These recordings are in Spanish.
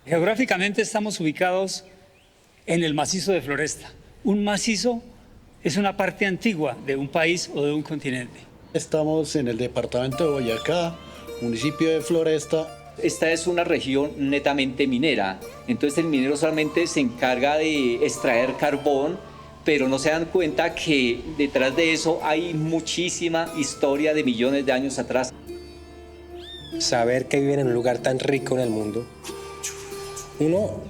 Geográficamente estamos ubicados en el macizo de Floresta. Un macizo es una parte antigua de un país o de un continente. Estamos en el departamento de Boyacá, municipio de Floresta. Esta es una región netamente minera, entonces el minero solamente se encarga de extraer carbón, pero no se dan cuenta que detrás de eso hay muchísima historia de millones de años atrás. Saber que viven en un lugar tan rico en el mundo, uno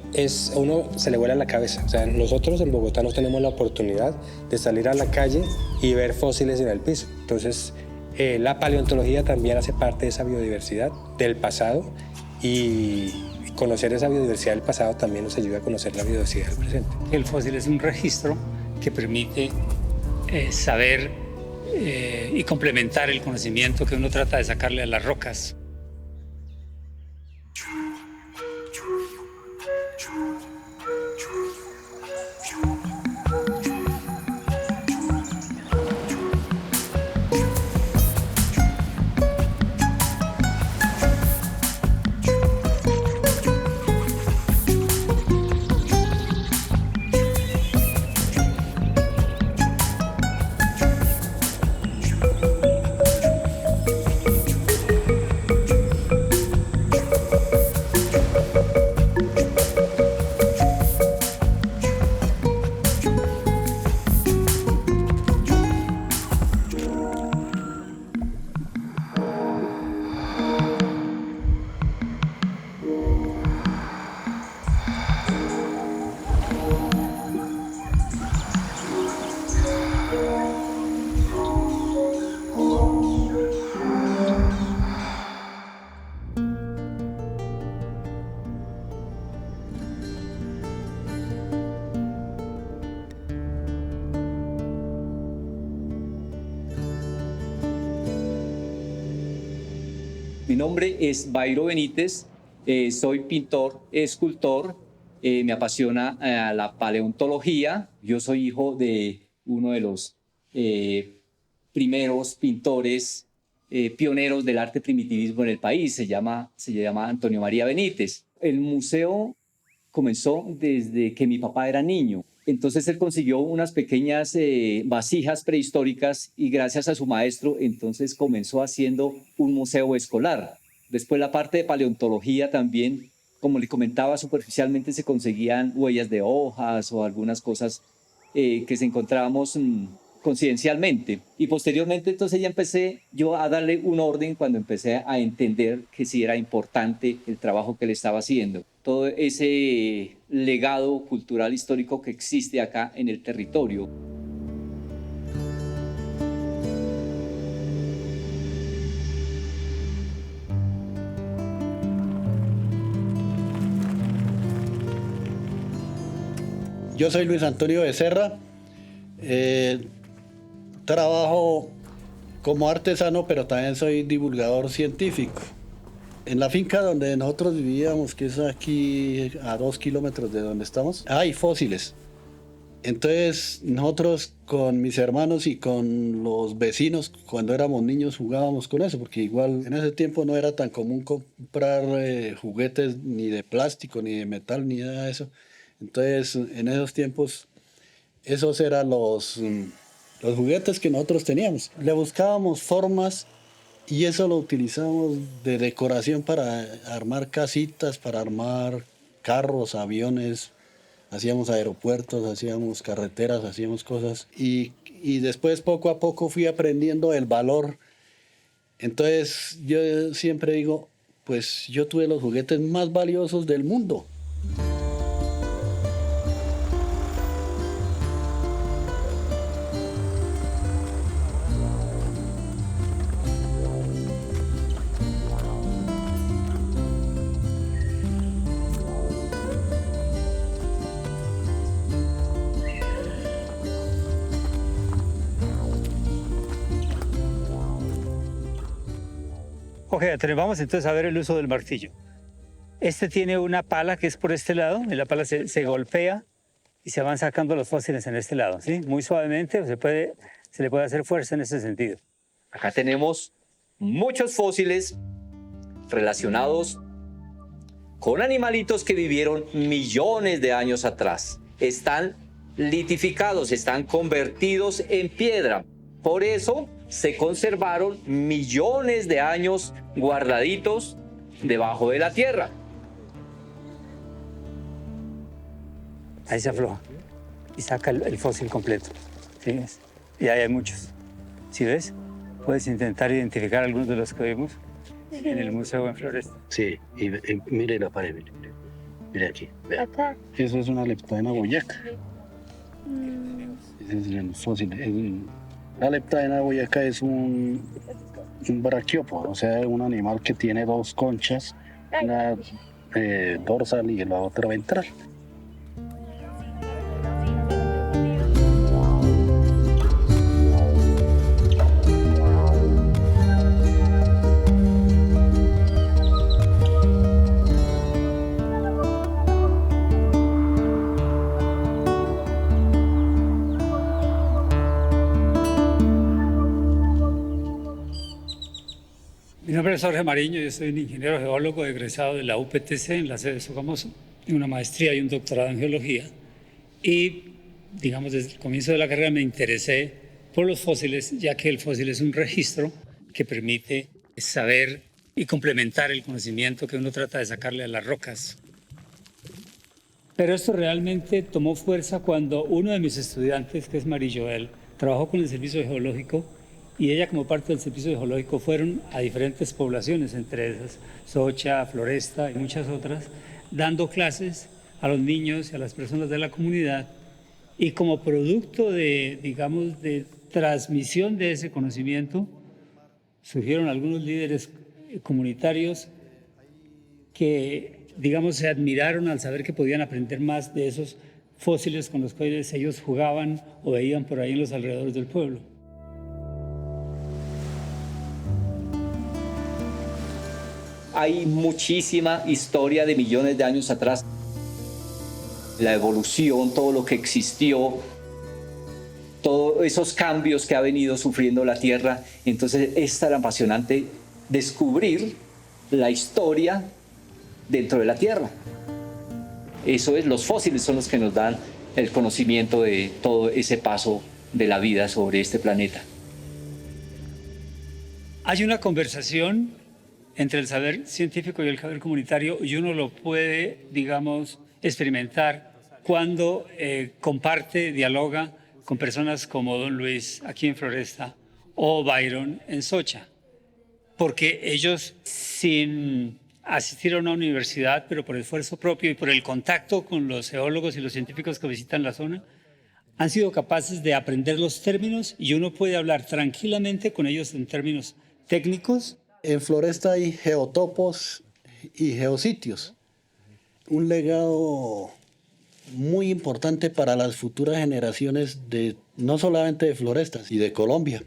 se le vuela la cabeza. O sea, nosotros en Bogotá no tenemos la oportunidad de salir a la calle y ver fósiles en el piso. Entonces, la paleontología también hace parte de esa biodiversidad del pasado, y conocer esa biodiversidad del pasado también nos ayuda a conocer la biodiversidad del presente. El fósil es un registro que permite saber y complementar el conocimiento que uno trata de sacarle a las rocas. Mi nombre es Bayro Benítez, soy pintor, escultor, me apasiona la paleontología. Yo soy hijo de uno de los primeros pintores pioneros del arte primitivismo en el país, se llama Antonio María Benítez. El museo comenzó desde que mi papá era niño. Entonces él consiguió unas pequeñas vasijas prehistóricas y gracias a su maestro entonces comenzó haciendo un museo escolar. Después la parte de paleontología también, como le comentaba, superficialmente se conseguían huellas de hojas o algunas cosas que se encontrábamos coincidencialmente. Y posteriormente entonces ya empecé yo a darle un orden cuando empecé a entender que sí era importante el trabajo que le estaba haciendo. Todo ese legado cultural histórico que existe acá en el territorio. Yo soy Luis Antonio Becerra, trabajo como artesano, pero también soy divulgador científico. En la finca donde nosotros vivíamos, que es aquí a 2 kilómetros de donde estamos, hay fósiles. Entonces nosotros con mis hermanos y con los vecinos, cuando éramos niños, jugábamos con eso, porque igual en ese tiempo no era tan común comprar juguetes ni de plástico, ni de metal, ni nada de eso. Entonces en esos tiempos esos eran los juguetes que nosotros teníamos. Le buscábamos formas y eso lo utilizábamos de decoración para armar casitas, para armar carros, aviones. Hacíamos aeropuertos, hacíamos carreteras, hacíamos cosas. Y después poco a poco fui aprendiendo el valor. Entonces yo siempre digo, pues yo tuve los juguetes más valiosos del mundo. Ok, vamos entonces a ver el uso del martillo. Este tiene una pala que es por este lado, y la pala se golpea y se van sacando los fósiles en este lado, ¿sí? Muy suavemente, se le puede hacer fuerza en ese sentido. Acá tenemos muchos fósiles relacionados con animalitos que vivieron millones de años atrás. Están litificados, están convertidos en piedra. Por eso se conservaron millones de años guardaditos debajo de la tierra. Ahí se afloja y saca el fósil completo. ¿Sí ves? Y ahí hay muchos. ¿Sí ves? Puedes intentar identificar algunos de los que vimos en el museo en Floresta. Sí, y mire la pared, mire aquí. Vea. Acá. Eso es una leptadena boyaca. Ese es el fósil. La leptadena boyaca es un braquiópodo, o sea, un animal que tiene dos conchas, una dorsal y la otra ventral. Mi nombre es Jorge Mariño, yo soy un ingeniero geólogo egresado de la UPTC en la sede de Sogamoso, tengo una maestría y un doctorado en geología y, digamos, desde el comienzo de la carrera me interesé por los fósiles, ya que el fósil es un registro que permite saber y complementar el conocimiento que uno trata de sacarle a las rocas. Pero esto realmente tomó fuerza cuando uno de mis estudiantes, que es Mari Joel, trabajó con el Servicio Geológico y ella, como parte del Servicio Geológico, fueron a diferentes poblaciones, entre esas Socha, Floresta y muchas otras, dando clases a los niños y a las personas de la comunidad. Y como producto de, digamos, de transmisión de ese conocimiento, surgieron algunos líderes comunitarios que, digamos, se admiraron al saber que podían aprender más de esos fósiles con los cuales ellos jugaban o veían por ahí en los alrededores del pueblo. Hay muchísima historia de millones de años atrás. La evolución, todo lo que existió, todos esos cambios que ha venido sufriendo la Tierra. Entonces es tan apasionante descubrir la historia dentro de la Tierra. Eso es, los fósiles son los que nos dan el conocimiento de todo ese paso de la vida sobre este planeta. Hay una conversación entre el saber científico y el saber comunitario y uno lo puede, digamos, experimentar cuando comparte, dialoga con personas como Don Luis aquí en Floresta o Byron en Socha. Porque ellos, sin asistir a una universidad, pero por esfuerzo propio y por el contacto con los geólogos y los científicos que visitan la zona, han sido capaces de aprender los términos y uno puede hablar tranquilamente con ellos en términos técnicos. En Floresta hay geotopos y geositios. Un legado muy importante para las futuras generaciones, no solamente de Floresta, sino de Colombia.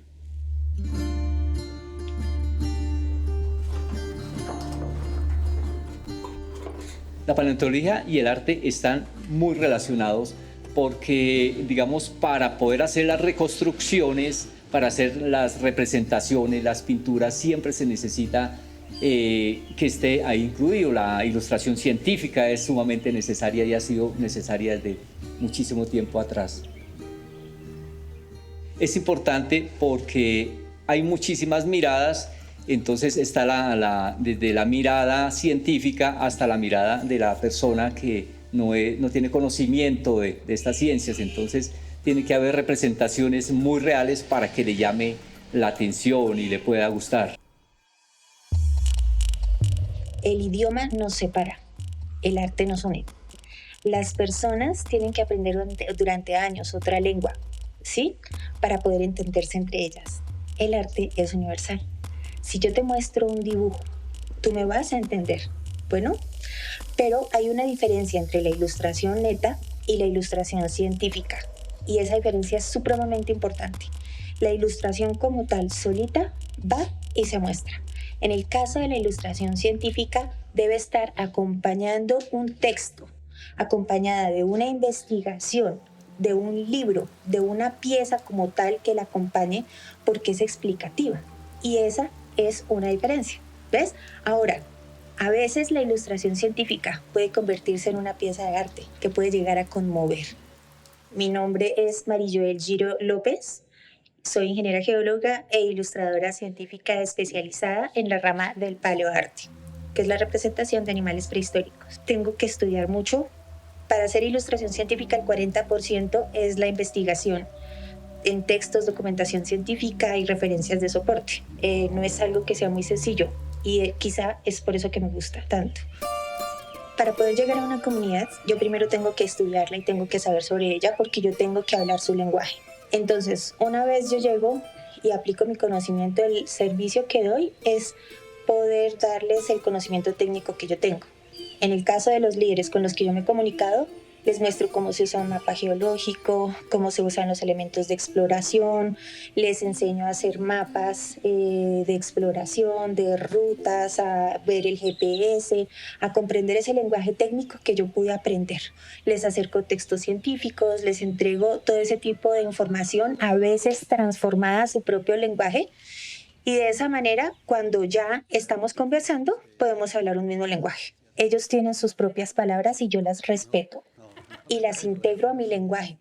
La paleontología y el arte están muy relacionados porque, digamos, para poder hacer las reconstrucciones, para hacer las representaciones, las pinturas, siempre se necesita que esté ahí incluido. La ilustración científica es sumamente necesaria y ha sido necesaria desde muchísimo tiempo atrás. Es importante porque hay muchísimas miradas, entonces está desde la mirada científica hasta la mirada de la persona que no tiene conocimiento de estas ciencias, entonces tiene que haber representaciones muy reales para que le llame la atención y le pueda gustar. El idioma nos separa, el arte nos une. Las personas tienen que aprender durante años otra lengua, ¿sí? Para poder entenderse entre ellas. El arte es universal. Si yo te muestro un dibujo, tú me vas a entender, bueno, pero hay una diferencia entre la ilustración neta y la ilustración científica. Y esa diferencia es supremamente importante. La ilustración como tal, solita, va y se muestra. En el caso de la ilustración científica, debe estar acompañando un texto, acompañada de una investigación, de un libro, de una pieza como tal que la acompañe, porque es explicativa. Y esa es una diferencia. ¿Ves? Ahora, A veces la ilustración científica puede convertirse en una pieza de arte que puede llegar a conmover. Mi nombre es Marijoel Giro López. Soy ingeniera geóloga e ilustradora científica especializada en la rama del paleoarte, que es la representación de animales prehistóricos. Tengo que estudiar mucho. Para hacer ilustración científica, el 40% es la investigación en textos, documentación científica y referencias de soporte. No es algo que sea muy sencillo y quizá es por eso que me gusta tanto. Para poder llegar a una comunidad, yo primero tengo que estudiarla y tengo que saber sobre ella porque yo tengo que hablar su lenguaje. Entonces, una vez yo llego y aplico mi conocimiento, el servicio que doy es poder darles el conocimiento técnico que yo tengo. En el caso de los líderes con los que yo me he comunicado, les muestro cómo se usa un mapa geológico, cómo se usan los elementos de exploración, les enseño a hacer mapas de exploración, de rutas, a ver el GPS, a comprender ese lenguaje técnico que yo pude aprender. Les acerco textos científicos, les entrego todo ese tipo de información, a veces transformada a su propio lenguaje, y de esa manera, cuando ya estamos conversando, podemos hablar un mismo lenguaje. Ellos tienen sus propias palabras y yo las respeto y las integro a mi lenguaje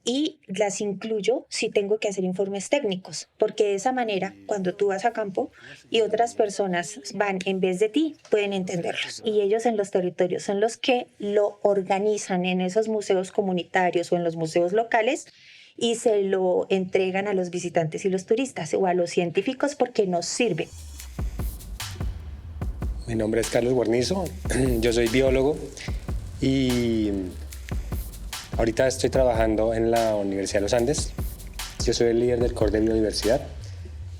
y las incluyo si tengo que hacer informes técnicos, porque de esa manera, cuando tú vas a campo y otras personas van en vez de ti, pueden entenderlos. Y ellos en los territorios son los que lo organizan en esos museos comunitarios o en los museos locales y se lo entregan a los visitantes y los turistas o a los científicos porque nos sirve. Mi nombre es Carlos Guarnizo, yo soy biólogo y ahorita estoy trabajando en la Universidad de los Andes. Yo soy el líder del Core de Biodiversidad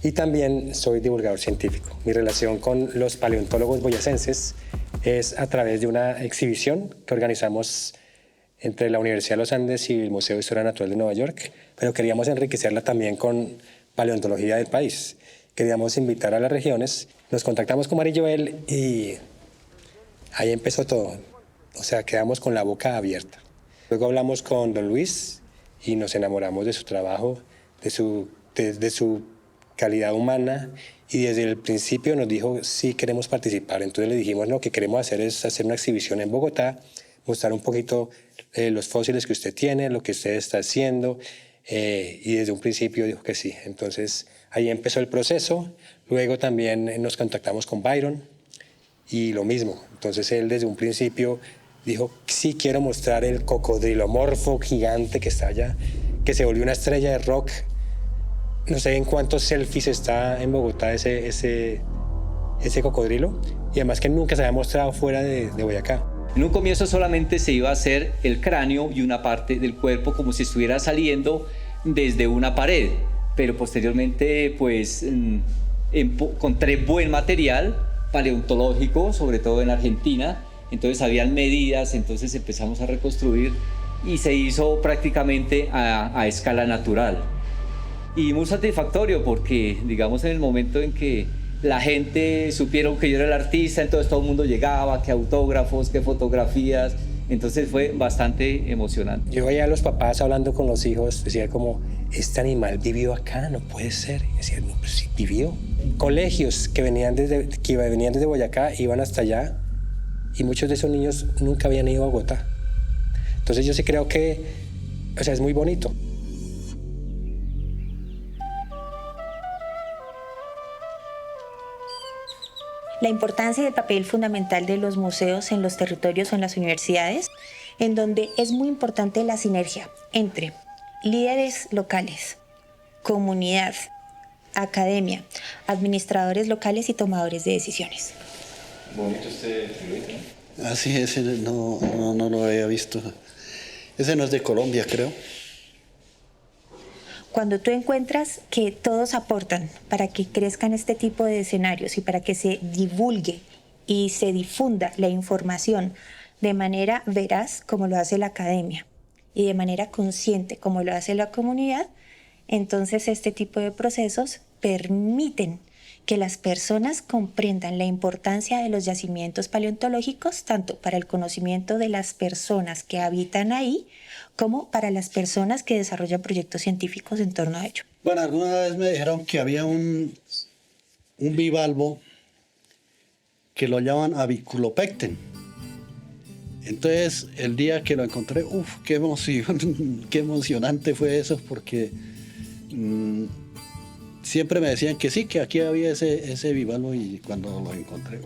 y también soy divulgador científico. Mi relación con los paleontólogos boyacenses es a través de una exhibición que organizamos entre la Universidad de los Andes y el Museo de Historia Natural de Nueva York, pero queríamos enriquecerla también con paleontología del país. Queríamos invitar a las regiones, nos contactamos con Marijoel y ahí empezó todo. O sea, quedamos con la boca abierta. Luego hablamos con don Luis y nos enamoramos de su trabajo, de su calidad humana, y desde el principio nos dijo sí queremos participar. Entonces le dijimos lo que queremos hacer es hacer una exhibición en Bogotá, mostrar un poquito los fósiles que usted tiene, lo que usted está haciendo, y desde un principio dijo que sí. Entonces ahí empezó el proceso. Luego también nos contactamos con Byron y lo mismo. Entonces él desde un principio dijo sí quiero mostrar el cocodrilomorfo gigante que está allá, que se volvió una estrella de rock. No sé en cuántos selfies está en Bogotá ese cocodrilo, y además que nunca se había mostrado fuera de Boyacá. En un comienzo solamente se iba a hacer el cráneo y una parte del cuerpo como si estuviera saliendo desde una pared, pero posteriormente pues encontré buen material paleontológico, sobre todo en Argentina, entonces habían medidas, entonces empezamos a reconstruir y se hizo prácticamente a escala natural. Y muy satisfactorio porque, digamos, en el momento en que la gente supieron que yo era el artista, entonces todo el mundo llegaba, que autógrafos, que fotografías, entonces fue bastante emocionante. Yo veía a los papás hablando con los hijos, decía como, este animal vivió acá, no puede ser. Y decía, no, pues sí, vivió. Colegios que venían desde Boyacá iban hasta allá y muchos de esos niños nunca habían ido a Bogotá. Entonces yo sí creo que, o sea, es muy bonito. La importancia y el papel fundamental de los museos en los territorios o en las universidades, en donde es muy importante la sinergia entre líderes locales, comunidad, academia, administradores locales y tomadores de decisiones. Bonito este triloito. Ah, sí, ese no lo había visto. Ese no es de Colombia, creo. Cuando tú encuentras que todos aportan para que crezcan este tipo de escenarios y para que se divulgue y se difunda la información de manera veraz, como lo hace la academia, y de manera consciente, como lo hace la comunidad, entonces este tipo de procesos permiten que las personas comprendan la importancia de los yacimientos paleontológicos, tanto para el conocimiento de las personas que habitan ahí, como para las personas que desarrollan proyectos científicos en torno a ello. Bueno, alguna vez me dijeron que había un bivalvo que lo llaman aviculopecten. Entonces, el día que lo encontré, qué emoción, qué emocionante fue eso, porque siempre me decían que sí, que aquí había ese bivalvo, y cuando lo encontré,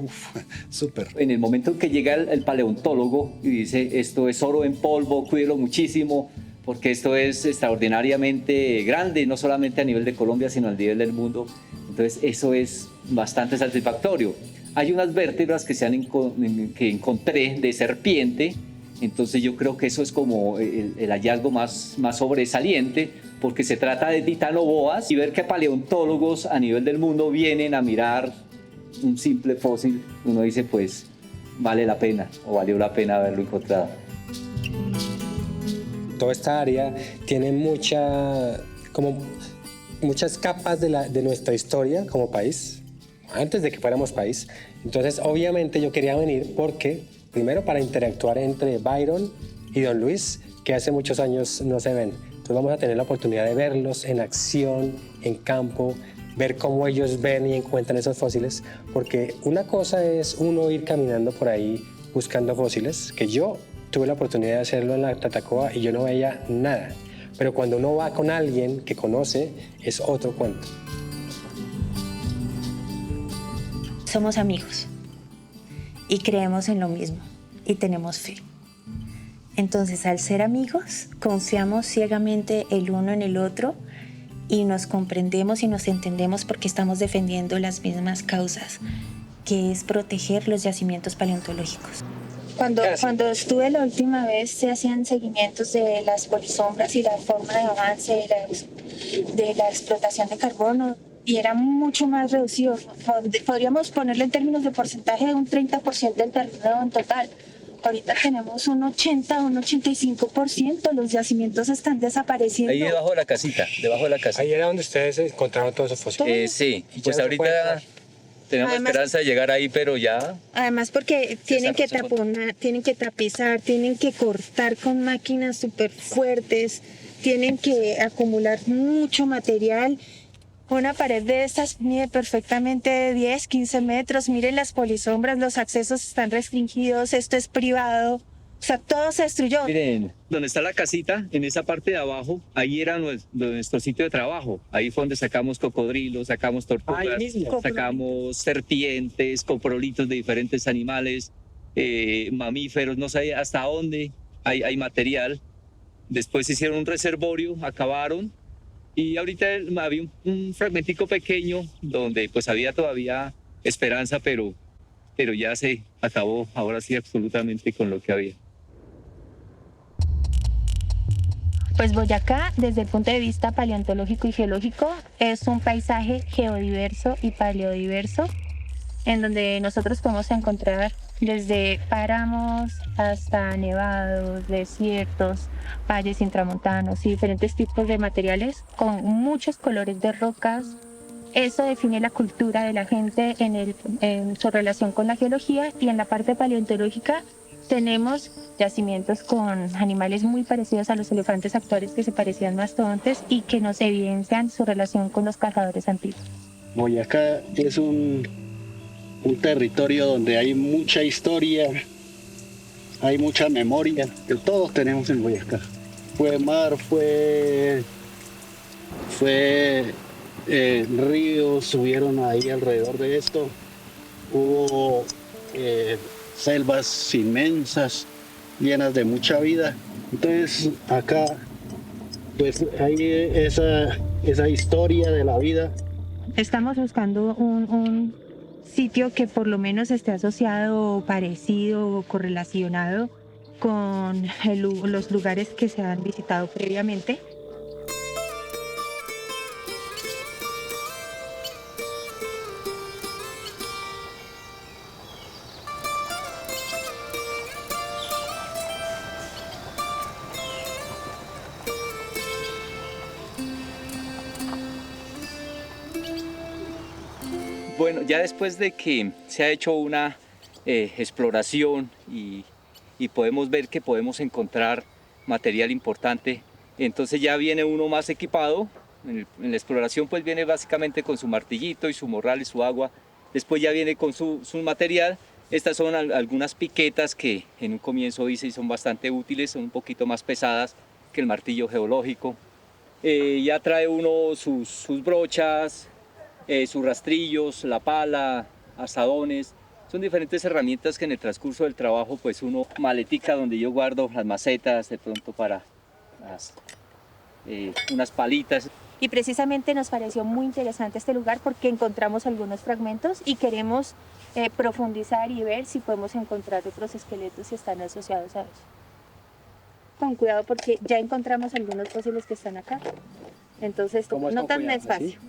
súper. En el momento en que llega el paleontólogo y dice, esto es oro en polvo, cuídelo muchísimo, porque esto es extraordinariamente grande, no solamente a nivel de Colombia, sino a nivel del mundo. Entonces, eso es bastante satisfactorio. Hay unas vértebras que que encontré de serpiente, entonces yo creo que eso es como el hallazgo más sobresaliente, porque se trata de titanoboas, y ver que paleontólogos a nivel del mundo vienen a mirar un simple fósil, uno dice, pues vale la pena, o valió la pena haberlo encontrado. Toda esta área tiene muchas capas de nuestra historia como país, antes de que fuéramos país. Entonces, obviamente yo quería venir porque, primero, para interactuar entre Byron y Don Luis, que hace muchos años no se ven. Entonces vamos a tener la oportunidad de verlos en acción, en campo, ver cómo ellos ven y encuentran esos fósiles, porque una cosa es uno ir caminando por ahí buscando fósiles, que yo tuve la oportunidad de hacerlo en la Tatacoa y yo no veía nada. Pero cuando uno va con alguien que conoce, es otro cuento. Somos amigos y creemos en lo mismo y tenemos fe. Entonces, al ser amigos, confiamos ciegamente el uno en el otro y nos comprendemos y nos entendemos porque estamos defendiendo las mismas causas, que es proteger los yacimientos paleontológicos. Cuando estuve la última vez, se hacían seguimientos de las polisombras y la forma de avance de la explotación de carbono, y era mucho más reducido. Podríamos ponerle en términos de porcentaje de un 30% del terreno en total. Ahorita tenemos un 80, un 85%. Los yacimientos están desapareciendo. Ahí debajo de la casita, Ahí era donde ustedes encontraron todos esos fósiles. Sí, Y ya pues no se ahorita puede entrar. tenemos Además, esperanza de llegar ahí, pero ya... Además, porque tienen que taponar, tienen que tapizar, tienen que cortar con máquinas súper fuertes, tienen que acumular mucho material. Una pared de estas mide perfectamente 10, 15 metros. Miren las polisombras, los accesos están restringidos, esto es privado. O sea, todo se destruyó. Miren, donde está la casita, en esa parte de abajo, ahí era nuestro sitio de trabajo. Ahí fue donde sacamos cocodrilos, sacamos tortugas, Ahí mismo. sacamos serpientes, coprolitos de diferentes animales, mamíferos, no sé hasta dónde hay material. Después hicieron un reservorio, acabaron. Y ahorita había un fragmentico pequeño donde pues había todavía esperanza, pero ya se acabó ahora sí absolutamente con lo que había. Pues Boyacá, desde el punto de vista paleontológico y geológico, es un paisaje geodiverso y paleodiverso, en donde nosotros podemos encontrar desde páramos hasta nevados, desiertos, valles intramontanos y diferentes tipos de materiales con muchos colores de rocas. Eso define la cultura de la gente en su relación con la geología, y en la parte paleontológica tenemos yacimientos con animales muy parecidos a los elefantes actuales, que se parecían mastodontes y que nos evidencian su relación con los cazadores antiguos. Boyacá es un territorio donde hay mucha historia, hay mucha memoria, que todos tenemos en Boyacá. Fue mar, fue ríos, subieron ahí alrededor de esto, hubo selvas inmensas, llenas de mucha vida. Entonces acá pues hay esa historia de la vida. Estamos buscando un sitio que por lo menos esté asociado o parecido o correlacionado con los lugares que se han visitado previamente. Bueno, ya después de que se ha hecho una exploración y podemos ver que podemos encontrar material importante, entonces ya viene uno más equipado. En la exploración pues viene básicamente con su martillito y su morral y su agua. Después ya viene con su material Estas son algunas piquetas que en un comienzo hice y son bastante útiles, son un poquito más pesadas que el martillo geológico. Ya trae uno sus brochas, sus rastrillos, la pala, asadones. Son diferentes herramientas que en el transcurso del trabajo, pues uno maletica donde yo guardo las macetas, de pronto para unas palitas. Y precisamente nos pareció muy interesante este lugar porque encontramos algunos fragmentos y queremos profundizar y ver si podemos encontrar otros esqueletos si están asociados a eso. Con cuidado porque ya encontramos algunos fósiles que están acá. Entonces, no tan despacio.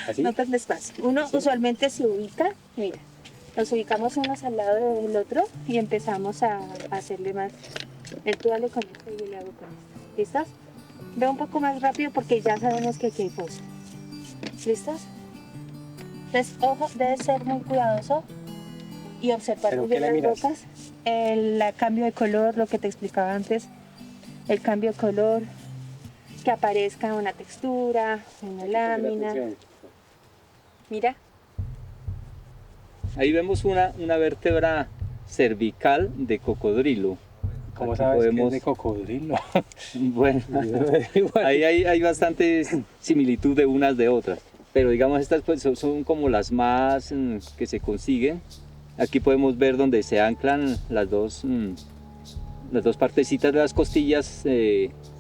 ¿Así? No tan despacio. Uno usualmente se ubica, mira, nos ubicamos unos al lado del otro y empezamos a hacerle más. Tú dale con esto y yo le hago con esto. ¿Listos? Ve un poco más rápido porque ya sabemos que aquí hay fósil. ¿Listos? Entonces, ojo, debes ser muy cuidadoso y observar muy bien las rocas. El cambio de color, lo que te explicaba antes, el cambio de color, que aparezca una textura, una lámina. Mira. Ahí vemos una vértebra cervical de cocodrilo. ¿Cómo Aquí sabes que es de cocodrilo? Bueno, ahí hay bastante similitud de unas de otras. Pero digamos, estas pues, son como las más que se consiguen. Aquí podemos ver donde se anclan las dos partecitas de las costillas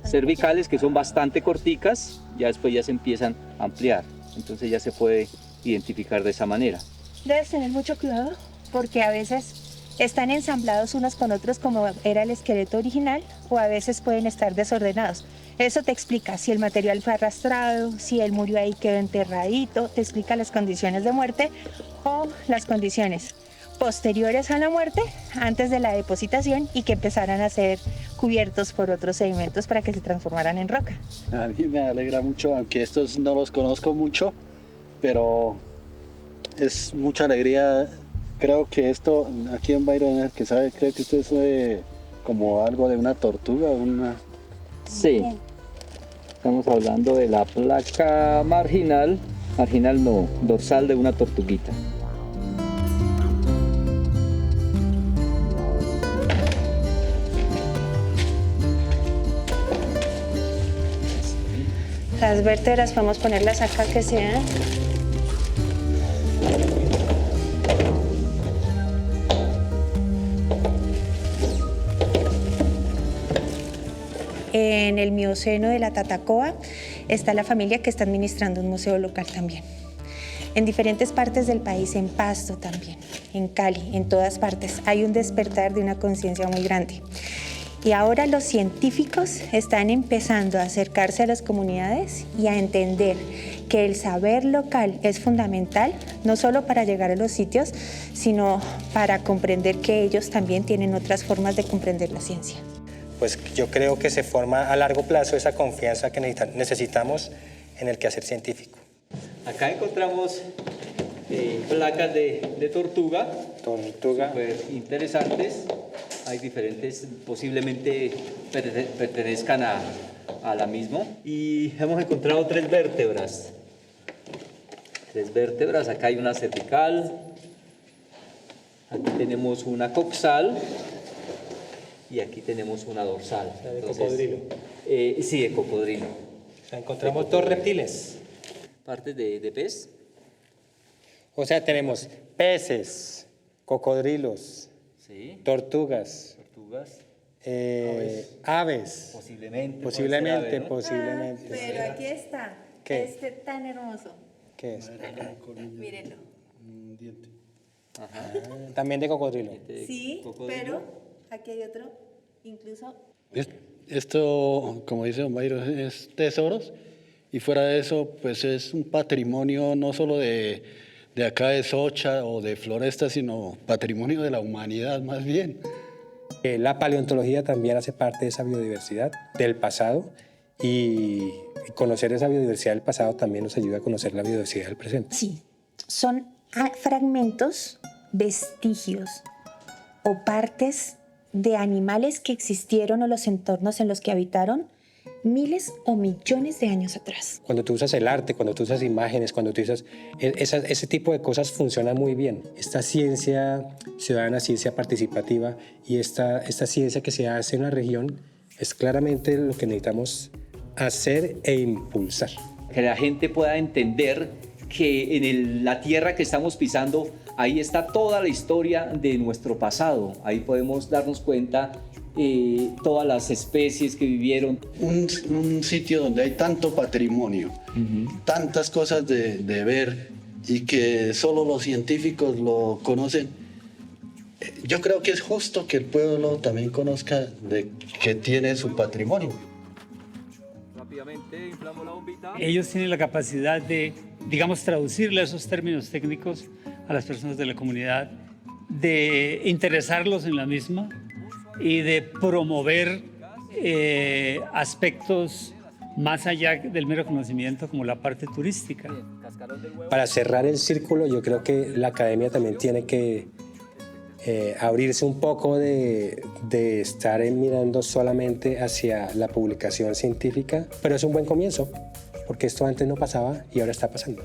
cervicales, que son bastante corticas. Ya después ya se empiezan a ampliar. Entonces ya se puede identificar de esa manera. Debes tener mucho cuidado porque a veces están ensamblados unos con otros como era el esqueleto original o a veces pueden estar desordenados. Eso te explica si el material fue arrastrado, si él murió ahí, quedó enterradito, te explica las condiciones de muerte o las condiciones posteriores a la muerte, antes de la depositación y que empezaran a ser cubiertos por otros sedimentos para que se transformaran en roca. A mí me alegra mucho, aunque estos no los conozco mucho, pero es mucha alegría. Creo que esto, aquí en Byron, el que sabe, creo que esto es como algo de una tortuga, Sí, estamos hablando de la placa marginal no, dorsal de una tortuguita. Las vértebras podemos ponerlas acá que sean. En el Mioceno de la Tatacoa está la familia que está administrando un museo local también. En diferentes partes del país, en Pasto también, en Cali, en todas partes, hay un despertar de una conciencia muy grande. Y ahora los científicos están empezando a acercarse a las comunidades y a entender que el saber local es fundamental, no solo para llegar a los sitios, sino para comprender que ellos también tienen otras formas de comprender la ciencia. Pues yo creo que se forma a largo plazo esa confianza que necesitamos en el quehacer científico. Acá encontramos placas de tortuga. Súper interesantes. Hay diferentes, posiblemente pertenezcan a la misma. Y hemos encontrado tres vértebras. Acá hay una cervical. Aquí tenemos una coxal. Y aquí tenemos una dorsal. ¿De cocodrilo? Sí, de cocodrilo. O sea, encontramos dos reptiles. Partes de pez. O sea, tenemos peces, cocodrilos, Sí. tortugas, aves. Posiblemente. Posiblemente. Pero aquí está, ¿Qué? este tan hermoso. ¿Qué es? Mírenlo. También de cocodrilo. Sí, pero aquí hay otro, incluso. Esto, como dice don Mayro, es tesoros, y fuera de eso, pues es un patrimonio no solo de acá de Socha o de Floresta, sino patrimonio de la humanidad más bien. La paleontología también hace parte de esa biodiversidad del pasado y conocer esa biodiversidad del pasado también nos ayuda a conocer la biodiversidad del presente. Sí, son fragmentos, vestigios o partes de animales que existieron o los entornos en los que habitaron miles o millones de años atrás. Cuando tú usas el arte, cuando tú usas imágenes, cuando tú usas ese tipo de cosas funciona muy bien. Esta ciencia ciudadana, ciencia participativa y esta ciencia que se hace en la región es claramente lo que necesitamos hacer e impulsar. Que la gente pueda entender que en la tierra que estamos pisando, ahí está toda la historia de nuestro pasado. Ahí podemos darnos cuenta todas las especies que vivieron. Un sitio donde hay tanto patrimonio, tantas cosas de ver y que solo los científicos lo conocen. Yo creo que es justo que el pueblo también conozca de que tiene su patrimonio. Ellos tienen la capacidad de, digamos, traducirle esos términos técnicos a las personas de la comunidad, de interesarlos en la misma y de promover aspectos más allá del mero conocimiento, como la parte turística. Para cerrar el círculo, yo creo que la academia también tiene que abrirse un poco de estar mirando solamente hacia la publicación científica, pero es un buen comienzo, porque esto antes no pasaba y ahora está pasando.